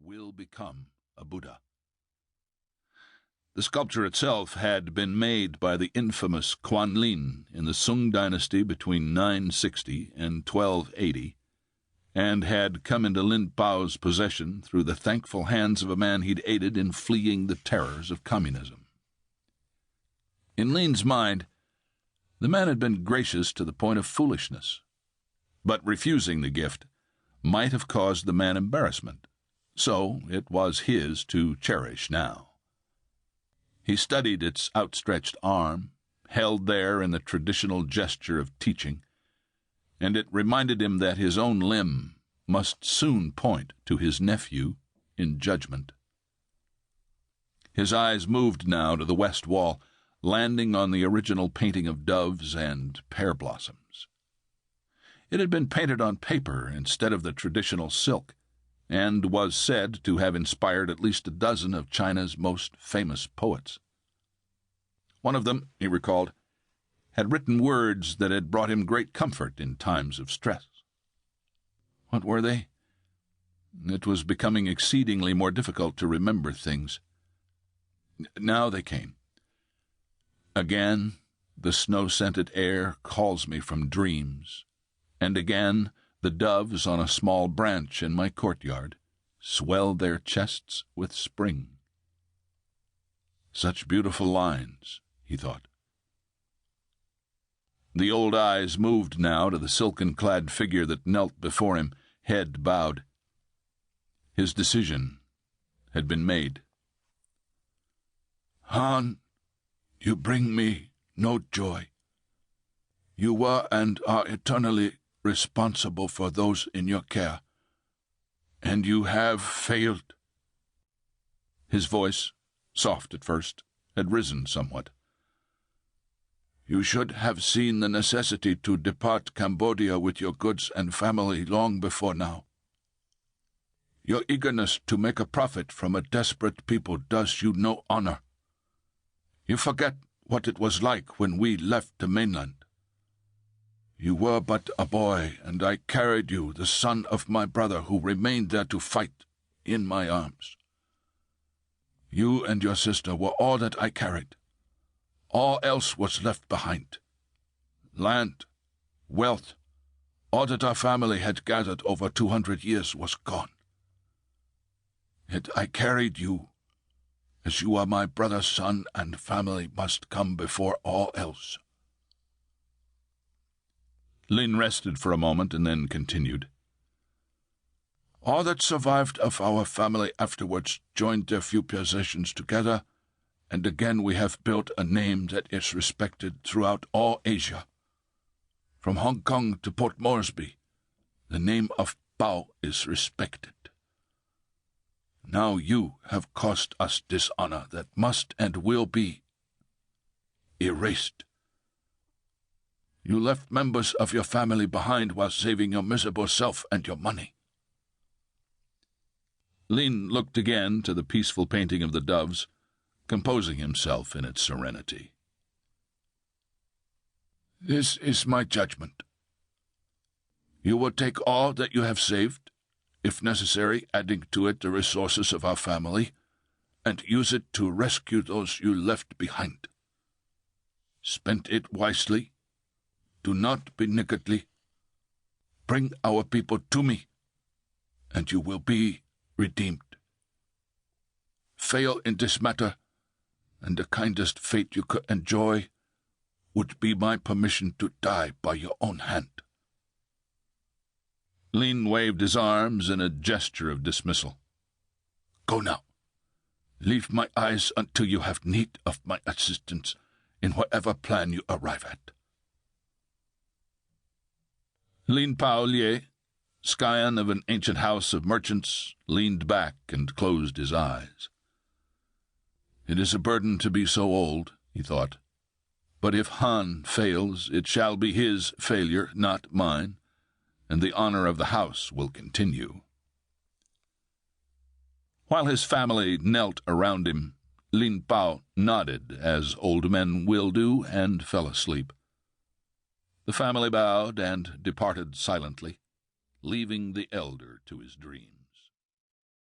will become a Buddha. The sculpture itself had been made by the infamous Quan Lin in the Sung dynasty between 960 and 1280, and had come into Lin Bao's possession through the thankful hands of a man he'd aided in fleeing the terrors of communism. In Lin's mind, the man had been gracious to the point of foolishness, but refusing the gift might have caused the man embarrassment, so it was his to cherish now. He studied its outstretched arm, held there in the traditional gesture of teaching, and it reminded him that his own limb must soon point to his nephew in judgment. His eyes moved now to the west wall, landing on the original painting of doves and pear blossoms. It had been painted on paper instead of the traditional silk, and was said to have inspired at least a dozen of China's most famous poets. One of them, he recalled, had written words that had brought him great comfort in times of stress. What were they? It was becoming exceedingly more difficult to remember things. Now they came. Again, the snow-scented air calls me from dreams, and again the doves on a small branch in my courtyard swell their chests with spring. Such beautiful lines, he thought. The old eyes moved now to the silken-clad figure that knelt before him, head bowed. His decision had been made. "Han, you bring me no joy. You were and are eternally responsible for those in your care, and you have failed." His voice, soft at first, had risen somewhat. "You should have seen the necessity to depart Cambodia with your goods and family long before now. Your eagerness to make a profit from a desperate people does you no honor. You forget what it was like when we left the mainland. You were but a boy, and I carried you, the son of my brother who remained there to fight, in my arms. You and your sister were all that I carried. All else was left behind. Land, wealth, all that our family had gathered over 200 years was gone. Yet I carried you, as you are my brother's son, and family must come before all else." Lin rested for a moment and then continued. "All that survived of our family afterwards joined their few possessions together, and again we have built a name that is respected throughout all Asia. From Hong Kong to Port Moresby, the name of Bao is respected. Now you have caused us dishonor that must and will be erased. You left members of your family behind while saving your miserable self and your money." Lin looked again to the peaceful painting of the doves, composing himself in its serenity. "This is my judgment. You will take all that you have saved, if necessary adding to it the resources of our family, and use it to rescue those you left behind. Spend it wisely. Do not be niggardly. Bring our people to me, and you will be redeemed. Fail in this matter, and the kindest fate you could enjoy would be my permission to die by your own hand." Lin waved his arms in a gesture of dismissal. "Go now. Leave my eyes until you have need of my assistance in whatever plan you arrive at." Lin Pao Lie, scion of an ancient house of merchants, leaned back and closed his eyes. It is a burden to be so old, he thought, but if Han fails, it shall be his failure, not mine, and the honor of the house will continue. While his family knelt around him, Lin Pao nodded, as old men will do, and fell asleep. The family bowed and departed silently, leaving the elder to his dreams.